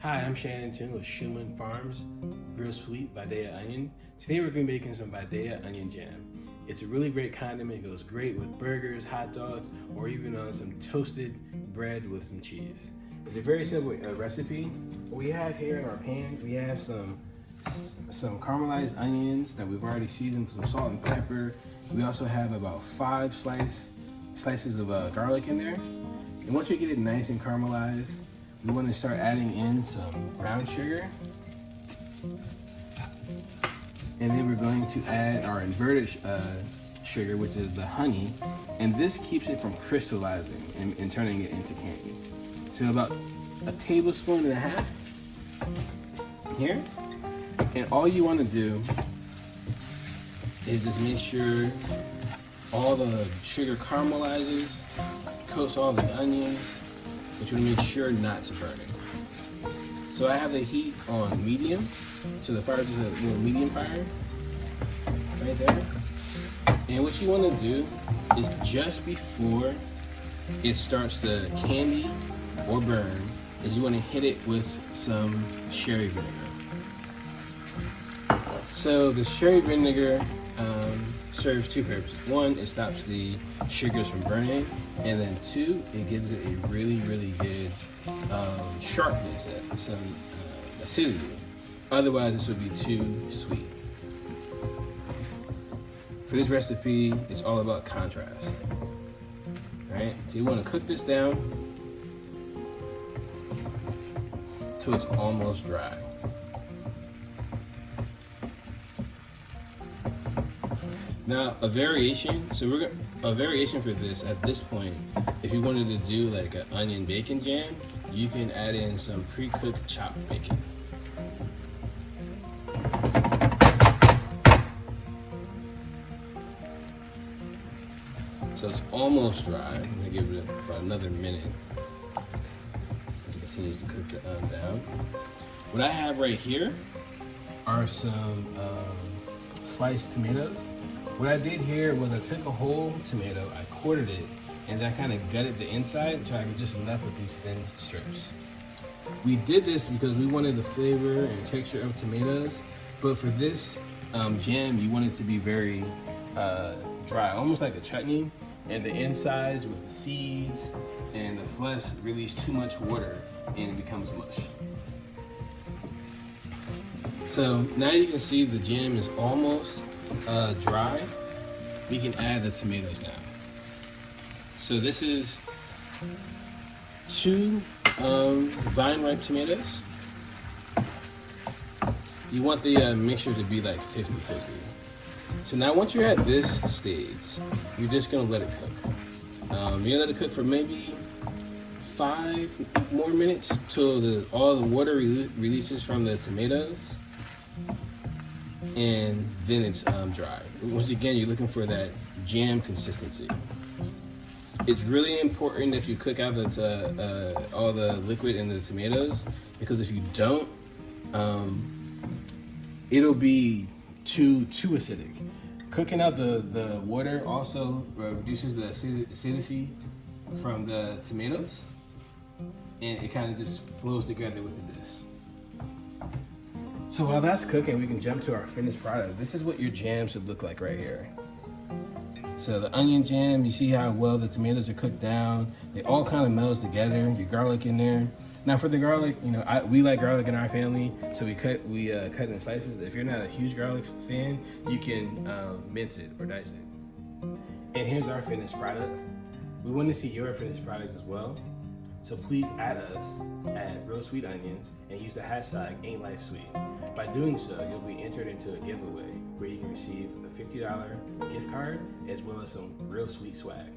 Hi, I'm Shannen Tune with Shuman Farms Real Sweet Vidalia Onion. Today we're going to be making some Vidalia onion jam. It's a really great condiment. It goes great with burgers, hot dogs, or even on some toasted bread with some cheese. It's a very simple recipe. What we have here in our pan, we have some caramelized onions that we've already seasoned with some salt and pepper. We also have about 5 slices of garlic in there. And once we get it nice and caramelized, we want to start adding in some brown sugar. And then we're going to add our inverted sugar, which is the honey. And this keeps it from crystallizing and turning it into candy. So about a tablespoon and a half here. And all you want to do is just make sure all the sugar caramelizes, coats all the onions, but you want to make sure not to burn it. So I have the heat on medium, so the fire is a medium fire, right there. And what you want to do is just before it starts to candy or burn, is you want to hit it with some sherry vinegar. So the sherry vinegar serves 2 purposes. 1, it stops the sugars from burning, and then 2, it gives it a really good sharpness, some acidity. Otherwise, this would be too sweet. For this recipe, it's all about contrast. Right? So you want to cook this down till it's almost dry. Now, a variation for this at this point, if you wanted to do like an onion bacon jam, you can add in some pre-cooked chopped bacon. So it's almost dry. I'm gonna give it about another minute as it continues to cook down. What I have right here are some sliced tomatoes. What I did here was I took a whole tomato, I quartered it, and I kind of gutted the inside so I could just left with these thin strips. We did this because we wanted the flavor and texture of tomatoes, but for this jam, you want it to be very dry, almost like a chutney, and the insides with the seeds and the flesh release too much water and it becomes mush. So now you can see the jam is almost dry. We can add the tomatoes now. So this is 2 vine ripe tomatoes. You want the mixture to be like 50-50. So now once you're at this stage, you're just gonna let it cook. You're gonna let it cook for maybe 5 more minutes till all the water releases from the tomatoes. And then it's dry. Once again, you're looking for that jam consistency. It's really important that you cook out all the liquid in the tomatoes, because if you don't, it'll be too acidic. Cooking out the water also reduces the acidity from the tomatoes, and it kind of just flows together with this. So while that's cooking, we can jump to our finished product. This is what your jam should look like right here. So the onion jam, you see how well the tomatoes are cooked down. They all kind of melds together. Your garlic in there. Now for the garlic, we like garlic in our family, so we cut in slices. If you're not a huge garlic fan, you can mince it or dice it. And here's our finished product. We want to see your finished products as well. So please add us at Real Sweet Onions and use the hashtag #AintLifeSweet. By doing so, you'll be entered into a giveaway where you can receive a $50 gift card as well as some real sweet swag.